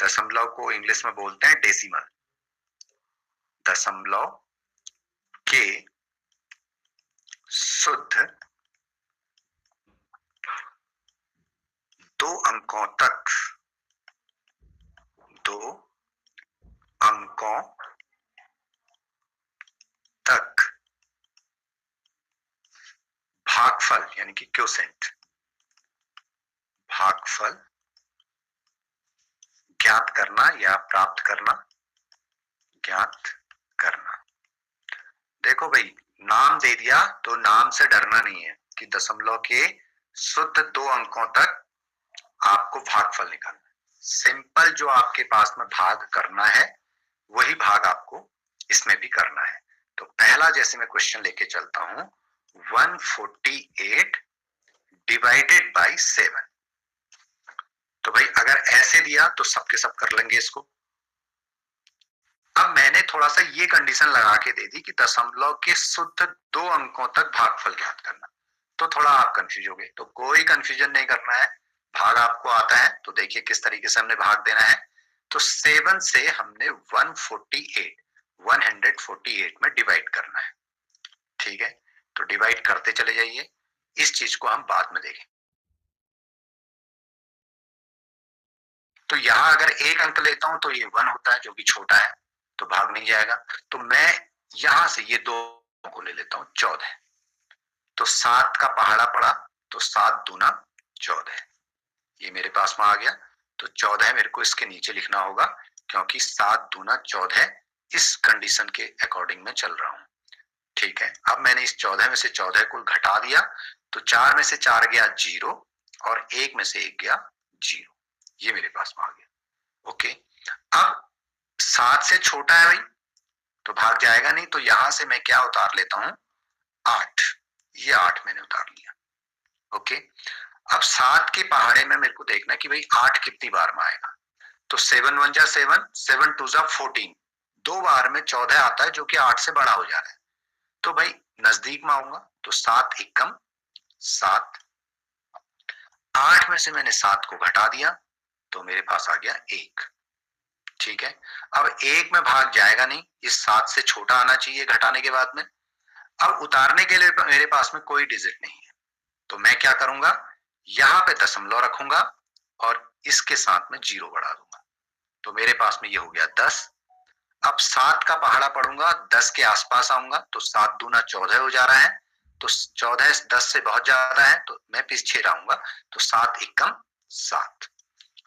दशमलव को इंग्लिश में बोलते हैं डेसिमल। दशमलव के शुद्ध 2 अंकों तक, 2 अंकों तक भागफल यानी कि क्वोशेंट, भागफल ज्ञात करना या प्राप्त करना, ज्ञात करना। देखो भाई, नाम दे दिया तो नाम से डरना नहीं है कि दशमलव के शुद्ध 2 अंकों तक आपको भागफल निकालना है। सिंपल जो आपके पास में भाग करना है वही भाग आपको इसमें भी करना है। तो पहला जैसे मैं क्वेश्चन लेके चलता हूं, 148 डिवाइडेड बाई 7। तो भाई अगर ऐसे दिया तो सबके सब कर लेंगे इसको। अब मैंने थोड़ा सा ये कंडीशन लगा के दे दी कि दशमलव के शुद्ध 2 अंकों तक भागफल ज्ञात करना, तो थोड़ा आप कंफ्यूज हो गए। तो कोई कंफ्यूजन नहीं करना है, भाग आपको आता है तो देखिए किस तरीके से हमने भाग देना है। तो 7 से हमने 148 में डिवाइड करना है। ठीक है, तो डिवाइड करते चले जाइए, इस चीज को हम बाद में देखें। तो यहां अगर एक अंक लेता हूं तो ये 1 होता है जो कि छोटा है, तो भाग नहीं जाएगा। तो मैं यहां से ये 2 को ले लेता हूं, 14। तो 7 का पहाड़ा पड़ा तो 7 दूना 14, ये मेरे पास में आ गया। तो 14 मेरे को इसके नीचे लिखना होगा क्योंकि 7 दूना 14 इस कंडीशन के अकॉर्डिंग में चल रहा हूं। ठीक है, अब मैंने इस 14 में से 14 को घटा दिया, तो 4 में से 4 गया 0 और 1 में से 1 गया 0, ये मेरे पास में आ गया। ओके, अब 7 से छोटा है भाई तो भाग जाएगा नहीं, तो यहां से मैं क्या उतार लेता हूं, 8, ये 8 मैंने उतार लिया। ओके, अब 7 के पहाड़े में मेरे को देखना कि भाई 8 कितनी बार में आएगा। तो 7 1 जा 7, 7 2 जा 14, 2 बार में 14 आता है जो कि 8 से बड़ा हो जा रहा है। तो भाई नजदीक में आऊंगा तो 7 एकम 7, 8 में से मैंने 7 को घटा दिया तो मेरे पास आ गया 1। ठीक है, अब 1 में भाग जाएगा नहीं, इस 7 से छोटा आना चाहिए घटाने के बाद में। अब उतारने के लिए मेरे पास में कोई डिजिट नहीं है, तो मैं क्या करूंगा, यहां पे दशमलव रखूंगा और इसके साथ में 0 बढ़ा दूंगा, तो मेरे पास में ये हो गया 10। अब 7 का पहाड़ा पढ़ूंगा, 10 के आसपास आऊंगा तो 7 दूना 14 हो जा रहा है, तो 14 10 से बहुत ज्यादा है तो मैं पीछे रहूंगा, तो 7 एकम 7,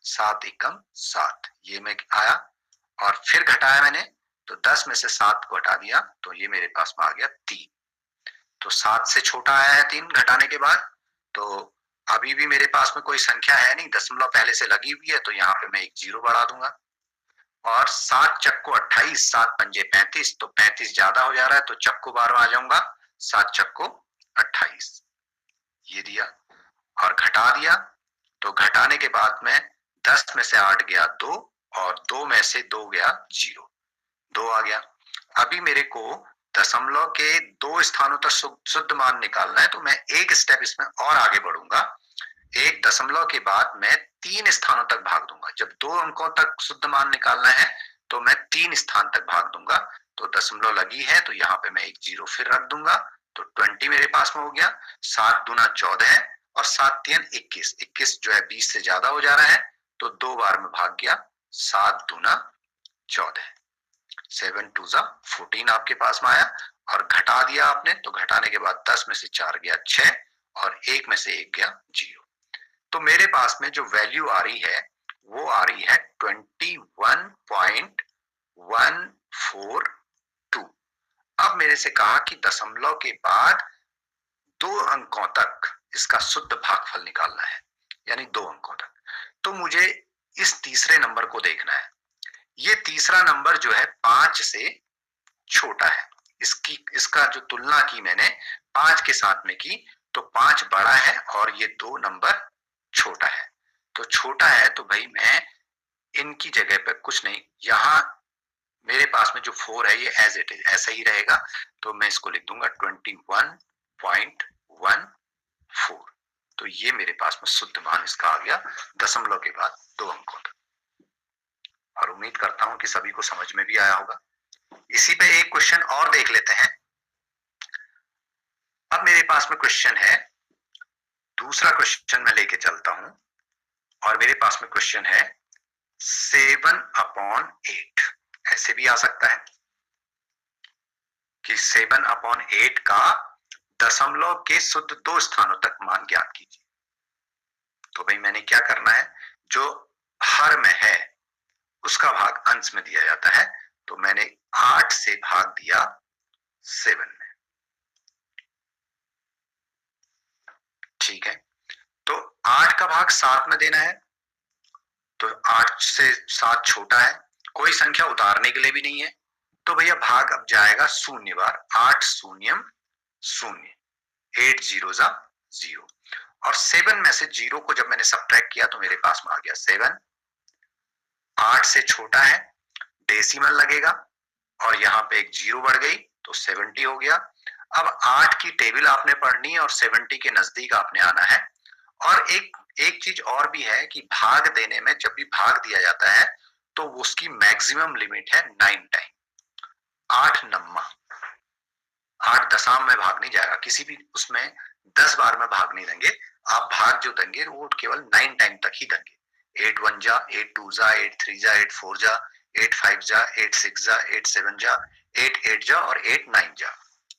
7 एकम 7, ये मैं आया और फिर घटाया मैंने, तो 10 में से 7 को हटा दिया तो ये मेरे पास में आ गया 3। तो 7 से छोटा आया है 3 घटाने के बाद, तो अभी भी मेरे पास में कोई संख्या है नहीं, दशमलव पहले से लगी हुई है, तो यहाँ पे मैं एक 0 बढ़ा दूंगा। और 7 चक्को 28, 7 पंजे 35, तो 35 ज्यादा हो जा रहा है तो चक्को बार में आ जाऊंगा, 7 चक्को 28, ये दिया और घटा दिया। तो घटाने के बाद में 10 में से 8 गया 2 और 2 में से 2 गया 0, 2 आ गया। अभी मेरे को दशमलव के 2 स्थानों तक शुद्ध मान निकालना है, तो मैं एक स्टेप इसमें और आगे बढ़ूंगा। एक दशमलव के बाद मैं 3 स्थानों तक भाग दूंगा। जब 2 अंकों तक शुद्ध मान निकालना है तो मैं 3 स्थान तक भाग दूंगा, तो दशमलव लगी है तो यहाँ पे मैं एक 0 फिर रख दूंगा, तो 20 मेरे पास में हो गया। 7 दूना 14 और 7 3 21, 21 जो है 20 से ज्यादा हो जा रहा है तो 2 बार में भाग गया, 7 दूना 14, 7 2 जा 14 आपके पास में आया और घटा दिया आपने, तो घटाने के बाद 10 में से 4 गया 6 और 1 में से 1 गया 0। तो मेरे पास में जो वैल्यू आ रही है वो आ रही है 21.142। अब मेरे से कहा कि दशमलव के बाद 2 अंकों तक इसका शुद्ध भागफल निकालना है, यानी 2 अंकों तक। तो मुझे इस तीसरे नंबर को देखना है। ये तीसरा नंबर जो है 5 से छोटा है, इसका जो तुलना की मैंने 5 के साथ में की, तो 5 बड़ा है और ये 2 नंबर छोटा है। तो छोटा है तो भाई मैं इनकी जगह पे कुछ नहीं, यहाँ मेरे पास में जो 4 है ये एज इट इज ऐसा ही रहेगा, तो मैं इसको लिख दूंगा 21.14। तो ये मेरे पास में शुद्ध मान इसका आ गया दशमलव के बाद 2 अंकों तक। कि सभी को समझ में भी आया होगा। इसी पे एक क्वेश्चन और देख लेते हैं। अब मेरे पास में क्वेश्चन है, दूसरा क्वेश्चन मैं लेके चलता हूं और मेरे पास में क्वेश्चन है 7/8। ऐसे भी आ सकता है कि 7/8 का दशमलव के शुद्ध 2 स्थानों तक मान ज्ञात कीजिए। तो भाई मैंने क्या करना है, जो हर में है उसका भाग अंश में दिया जाता है, तो मैंने 8 से भाग दिया 7 में। ठीक है, तो 8 का भाग 7 में देना है, तो 8 से 7 छोटा है, कोई संख्या उतारने के लिए भी नहीं है, तो भैया भाग अब जाएगा 0 बार। 8 शून्यम 0, 8 0 जा 0, और 7 में से 0 को जब मैंने सब्ट्रैक्ट किया तो मेरे पास में आ गया 7। 8 से छोटा है, डेसिमल लगेगा, और यहाँ पे एक 0 बढ़ गई तो 70 हो गया। अब 8 की टेबल आपने पढ़नी है और 70 के नजदीक आपने आना है। और एक चीज और भी है कि भाग देने में जब भी भाग दिया जाता है तो उसकी मैक्सिमम लिमिट है 9 टाइम। 8 नम्मा, 8 दशम में भाग नहीं जाएगा, किसी भी उसमें 10 बार में भाग नहीं देंगे आप। भाग जो देंगे वो केवल 9 टाइम तक ही देंगे। 8 1 जा, 8 2 जा, 8 3 जा, 8 4 जा, 8 5 जा, 8 6 जा, 8 7 जा, 8 8 जा और 8 9 जा।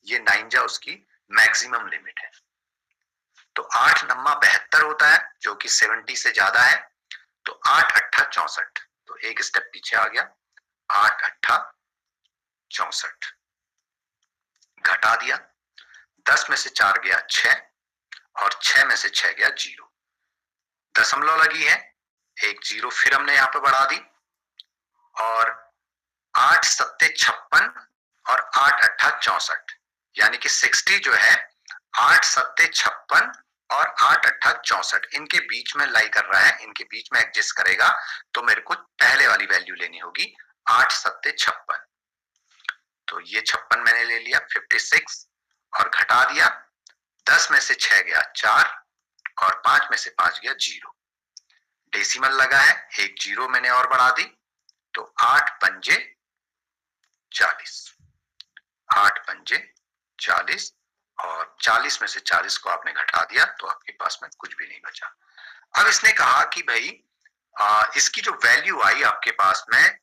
ये 9 जा उसकी मैक्सिमम लिमिट है। तो 8 नम्मा 72 होता है जो कि 70 से ज्यादा है। तो 8 8 64, तो एक स्टेप पीछे आ गया। 8 8 64 घटा दिया, 10 में से 4 गया 6, और 6 में से 6 गया 0। दशमलव लगी है, एक 0 फिर हमने यहाँ पे बढ़ा दी, और 8 7 56 और 8 8 64, यानी कि 60 जो है 8 7 56 और 8 8 64 इनके बीच में लाई कर रहा है, इनके बीच में एडजस्ट करेगा। तो मेरे को पहले वाली वैल्यू लेनी होगी 8 7 56। तो ये 56 मैंने ले लिया 56, और घटा दिया, 10 में से 6 गया 4, और 5 में से 5 गया 0। डेसिमल लगा है, एक 0 मैंने और बढ़ा दी, तो 8 पंजे 40, 8 पंजे 40, और 40 में से 40 को आपने घटा दिया तो आपके पास में कुछ भी नहीं बचा। अब इसने कहा कि भाई इसकी जो वैल्यू आई आपके पास में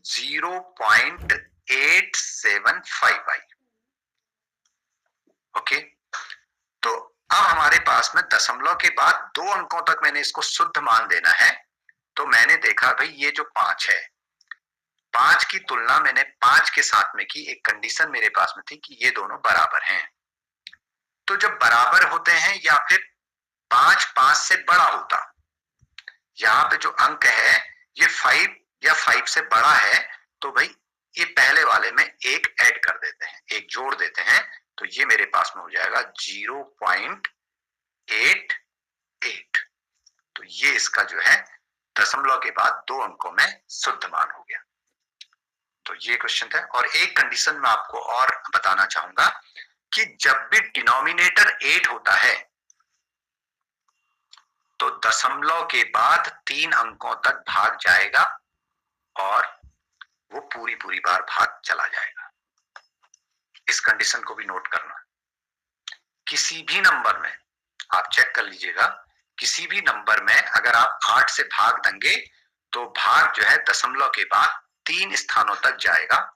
0.875 आई। ओके, तो अब हमारे पास में दशमलव के बाद 2 अंकों तक मैंने इसको शुद्ध मान देना है। तो मैंने देखा भाई ये जो 5 है, 5 की तुलना मैंने 5 के साथ में की, एक कंडीशन मेरे पास में थी कि ये दोनों बराबर हैं। तो जब बराबर होते हैं या फिर 5 5 से बड़ा होता, यहाँ पे जो अंक है ये 5 या 5 से बड़ा है, तो भाई ये पहले वाले में एक ऐड कर देते हैं, एक जोड़ देते हैं, तो ये मेरे पास में हो जाएगा 0.88। तो ये इसका जो है दशमलव के बाद 2 अंकों में शुद्ध मान हो गया। तो ये क्वेश्चन था। और एक कंडीशन मैं आपको और बताना चाहूंगा कि जब भी डिनोमिनेटर 8 होता है तो दशमलव के बाद 3 अंकों तक भाग जाएगा और वो पूरी बार भाग चला जाएगा। इस कंडीशन को भी नोट करना। किसी भी नंबर में आप चेक कर लीजिएगा, किसी भी नंबर में अगर आप 8 से भाग देंगे तो भाग जो है दशमलव के बाद 3 स्थानों तक जाएगा